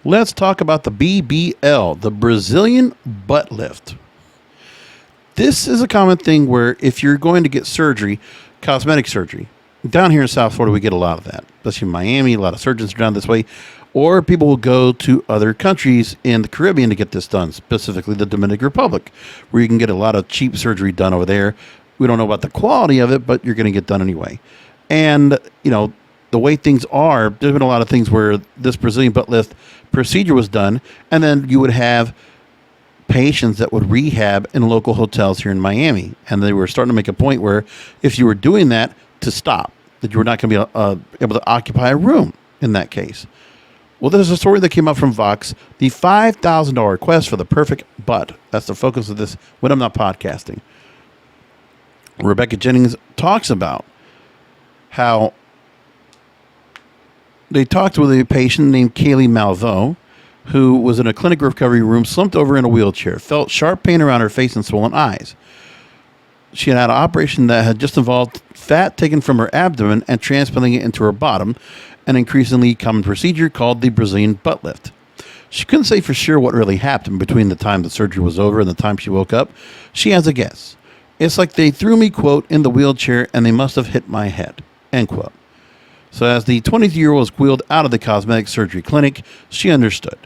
Let's talk about the BBL, the Brazilian butt lift. This is a common thing where if you're going to get surgery, cosmetic surgery, down here in South Florida, we get a lot of that, especially in Miami. A lot of surgeons are down this way. Or people will go to other countries in the Caribbean to get this done, specifically the Dominican Republic, where you can get a lot of cheap surgery done over there. We don't know about the quality of it, but you're going to get done anyway. And, the way things are, there's been a lot of things where this Brazilian butt lift procedure was done, and then you would have patients that would rehab in local hotels here in Miami. And they were starting to make a point where if you were doing that, to stop, that you were not going to be able to occupy a room in that case. Well, there's a story that came up from Vox, the $5,000 quest for the perfect butt. That's the focus of this when I'm not podcasting. Rebecca Jennings talks about how they talked with a patient named Kaylee Malvo, who was in a clinic recovery room, slumped over in a wheelchair, felt sharp pain around her face and swollen eyes. She had an operation that had just involved fat taken from her abdomen and transplanting it into her bottom, an increasingly common procedure called the Brazilian butt lift. She couldn't say for sure what really happened between the time the surgery was over and the time she woke up. She has a guess. It's like they threw me, quote, in the wheelchair and they must have hit my head, end quote. So as the 23-year-old was wheeled out of the cosmetic surgery clinic, she understood.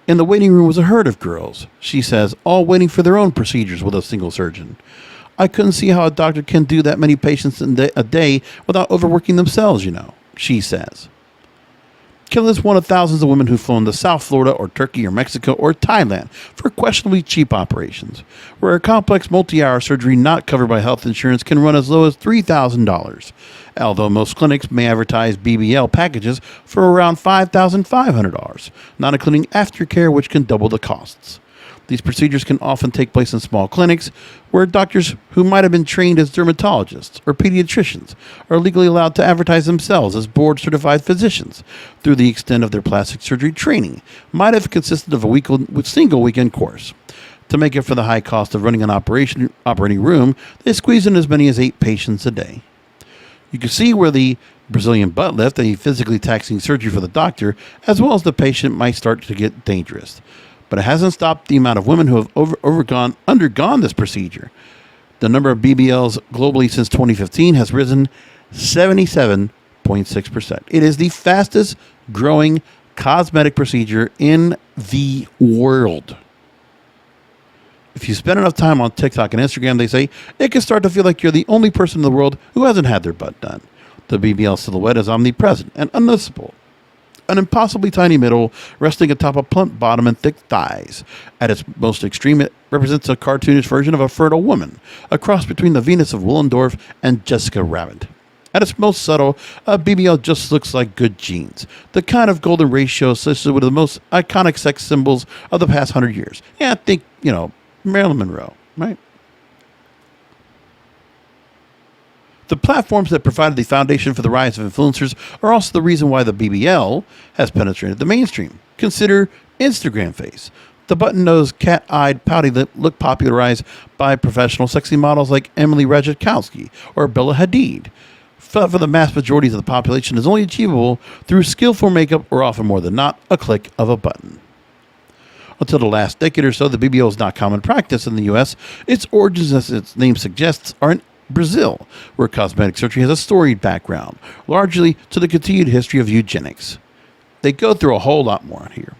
In the waiting room was a herd of girls, she says, all waiting for their own procedures with a single surgeon. I couldn't see how a doctor can do that many patients a day without overworking themselves, she says. Kayla is one of thousands of women who've flown to South Florida or Turkey or Mexico or Thailand for questionably cheap operations, where a complex multi-hour surgery not covered by health insurance can run as low as $3,000, although most clinics may advertise BBL packages for around $5,500, not including aftercare, which can double the costs. These procedures can often take place in small clinics where doctors who might have been trained as dermatologists or pediatricians are legally allowed to advertise themselves as board-certified physicians through the extent of their plastic surgery training might have consisted of a single weekend course. To make up for the high cost of running an operating room, they squeeze in as many as 8 patients a day. You can see where the Brazilian butt lift, a physically taxing surgery for the doctor, as well as the patient, might start to get dangerous. But it hasn't stopped the amount of women who have undergone this procedure. The number of BBLs globally since 2015 has risen 77.6%. It is the fastest growing cosmetic procedure in the world. If you spend enough time on TikTok and Instagram, they say, it can start to feel like you're the only person in the world who hasn't had their butt done. The Bbl Silhouette is omnipresent and unnoticeable. An impossibly tiny middle resting atop a plump bottom and thick thighs. At its most extreme, it represents a cartoonish version of a fertile woman, a cross between the Venus of Willendorf and Jessica Rabbit. At its most subtle, a BBL just looks like good genes, the kind of golden ratio associated with the most iconic sex symbols of the past 100 years. Yeah, think, Marilyn Monroe, right? The platforms that provided the foundation for the rise of influencers are also the reason why the BBL has penetrated the mainstream. Consider Instagram face, the button-nosed, cat-eyed, pouty lip look popularized by professional sexy models like Emily Ratajkowski or Bella Hadid. For the mass majority of the population is only achievable through skillful makeup or often more than not, a click of a button. Until the last decade or so, the BBL is not common practice in the U.S. Its origins, as its name suggests, are in Brazil, where cosmetic surgery has a storied background, largely to the continued history of eugenics. They go through a whole lot more here.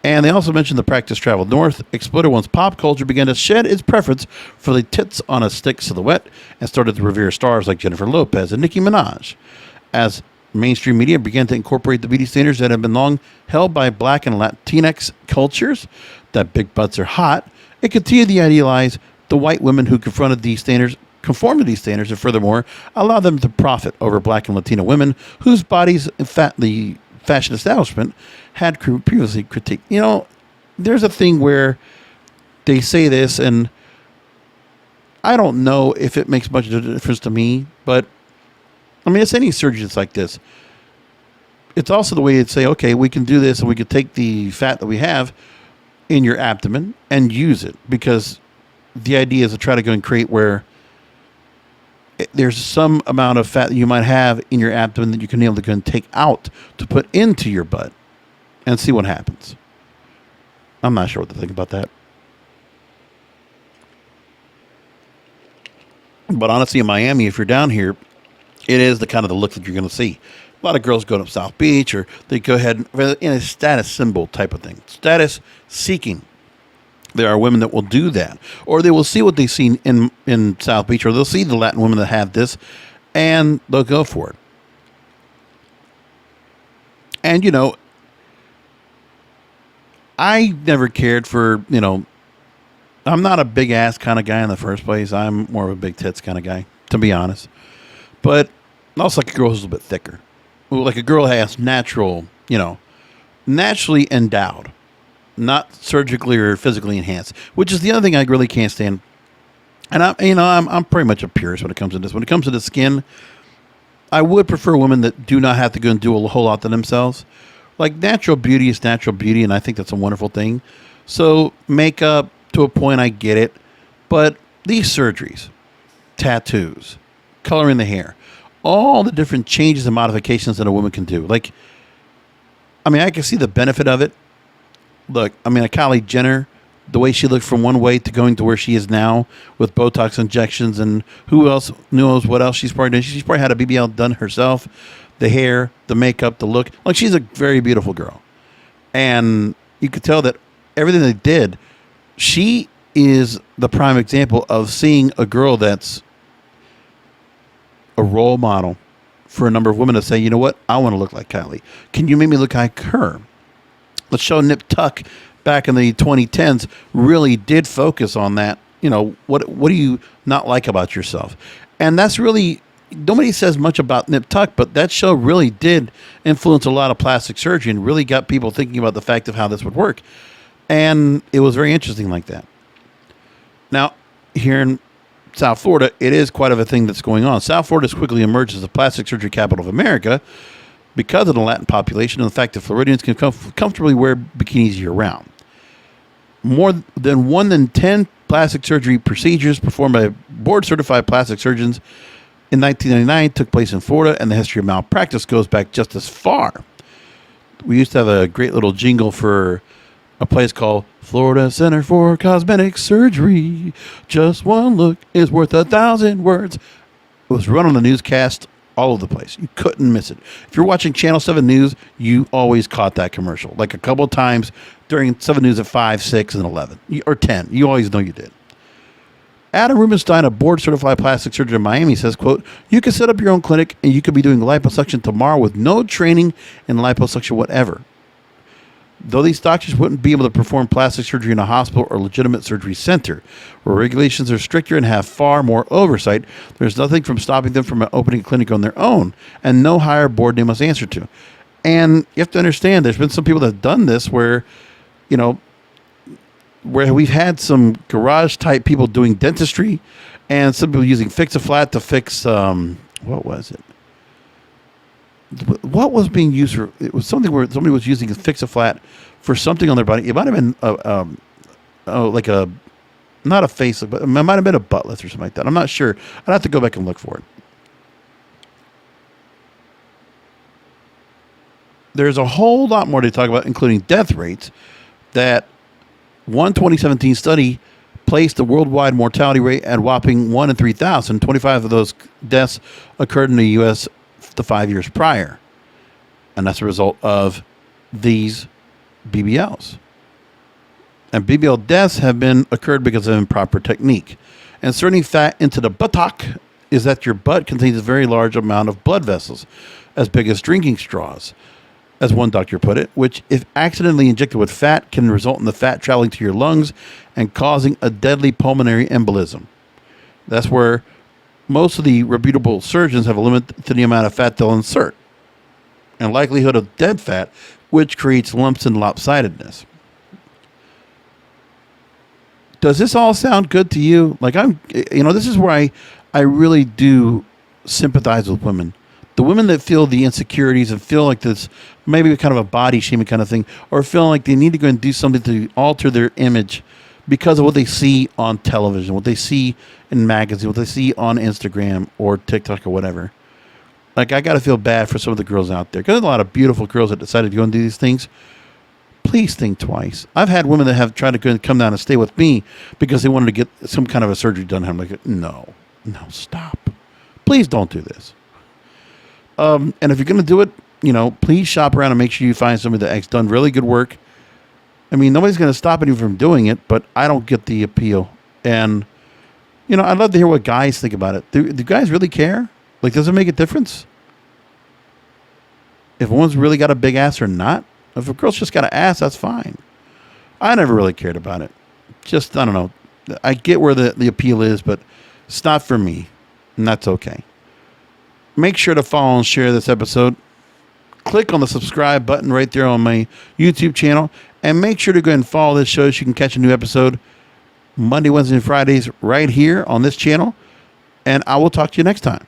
And they also mentioned the practice traveled north, exploded once pop culture began to shed its preference for the tits on a stick silhouette and started to revere stars like Jennifer Lopez and Nicki Minaj. As mainstream media began to incorporate the beauty standards that have been long held by Black and Latinx cultures, that big butts are hot, it continued to idealize the white women who conform to these standards, and furthermore, allow them to profit over Black and Latino women whose bodies, in fact, the fashion establishment had previously critiqued. There's a thing where they say this, and I don't know if it makes much of a difference to me, but it's any surgery that's like this. It's also the way you'd say, okay, we can do this, and we could take the fat that we have in your abdomen and use it, because the idea is to try to go and create where there's some amount of fat that you might have in your abdomen that you can be able to go and take out to put into your butt. and see what happens. I'm not sure what to think about that. But honestly, in Miami, if you're down here, it is the kind of the look that you're going to see. A lot of girls go to South Beach, or they go ahead in a status symbol type of thing. Status seeking. There are women that will do that. Or they will see what they've seen in South Beach, or they'll see the Latin women that have this, and they'll go for it. And, you know, I never cared for, you know, I'm not a big ass kind of guy in the first place. I'm more of a big tits kind of guy, to be honest. But also like a girl who's a little bit thicker. Like a girl has natural, you know, naturally endowed, not surgically or physically enhanced, which is the other thing I really can't stand. And I'm pretty much a purist when it comes to this. When it comes to the skin, I would prefer women that do not have to go and do a whole lot to themselves. Like natural beauty is natural beauty, and I think that's a wonderful thing. So makeup, to a point, I get it. But these surgeries, tattoos, coloring the hair, all the different changes and modifications that a woman can do. Like, I mean, I can see the benefit of it. Look, I mean, a Kylie Jenner, the way she looked from one way to going to where she is now with Botox injections, and who else knows what else she's probably done. She's probably had a BBL done herself. The hair, the makeup, the look. Like, she's a very beautiful girl. And you could tell that everything they did, she is the prime example of seeing a girl that's a role model for a number of women to say, you know what, I want to look like Kylie. Can you make me look like her? The show Nip Tuck back in the 2010s really did focus on that. You know, what do you not like about yourself? And that's really, nobody says much about Nip Tuck, but that show really did influence a lot of plastic surgery and really got people thinking about the fact of how this would work. And it was very interesting like that. Now, here in South Florida, it is quite of a thing that's going on. South Florida has quickly emerged as the plastic surgery capital of America because of the Latin population and the fact that Floridians can comfortably wear bikinis year-round. More than 1 in 10 plastic surgery procedures performed by board-certified plastic surgeons in 1999 took place in Florida, and the history of malpractice goes back just as far. We used to have a great little jingle for a place called Florida Center for Cosmetic Surgery. Just one look is worth 1,000 words. It was run on the newscast all over the place. You couldn't miss it. If you're watching Channel 7 News, you always caught that commercial. Like a couple of times during 7 News at 5, 6, and 11. Or 10. You always know you did. Adam Rubenstein, a board-certified plastic surgeon in Miami, says, quote, you can set up your own clinic and you could be doing liposuction tomorrow with no training in liposuction whatever. Though these doctors wouldn't be able to perform plastic surgery in a hospital or legitimate surgery center, where regulations are stricter and have far more oversight, there's nothing from stopping them from opening a clinic on their own, and no higher board they must answer to. And you have to understand, there's been some people that have done this where, you know, where we've had some garage-type people doing dentistry, and some people using Fix-A-Flat to fix, what was it? What was being used for? It was something where somebody was using a Fix-A-Flat for something on their body. It might have been like a, not a face, but it might have been a butt lift or something like that. I'm not sure. I'd have to go back and look for it. There's a whole lot more to talk about, including death rates. That one 2017 study placed the worldwide mortality rate at whopping 1 in 3,000. 25 of those deaths occurred in the U.S. the 5 years prior. And that's a result of these BBLs. And BBL deaths have been occurred because of improper technique. Inserting fat into the buttock is that your butt contains a very large amount of blood vessels, as big as drinking straws, as one doctor put it, which, if accidentally injected with fat, can result in the fat traveling to your lungs and causing a deadly pulmonary embolism. That's where most of the reputable surgeons have a limit to the amount of fat they'll insert, and likelihood of dead fat, which creates lumps and lopsidedness. Does this all sound good to you? Like, this is where I really do sympathize with women. The women that feel the insecurities and feel like this, maybe kind of a body shaming kind of thing, or feel like they need to go and do something to alter their image because of what they see on television, what they see in magazines, what they see on Instagram or TikTok or whatever. Like, I got to feel bad for some of the girls out there, because there's a lot of beautiful girls that decided to go and do these things. please think twice. I've had women that have tried to come down and stay with me because they wanted to get some kind of a surgery done. I'm like, no, stop. Please don't do this. And if you're going to do it, please shop around and make sure you find somebody that's done really good work. I mean, nobody's going to stop you from doing it, but I don't get the appeal. And, I'd love to hear what guys think about it. Do guys really care? Like, does it make a difference? If a woman's really got a big ass or not? If a girl's just got an ass, that's fine. I never really cared about it. Just, I don't know. I get where the appeal is, but it's not for me. And that's okay. Make sure to follow and share this episode. Click on the subscribe button right there on my YouTube channel. And make sure to go ahead and follow this show so you can catch a new episode Monday, Wednesday, and Fridays right here on this channel. And I will talk to you next time.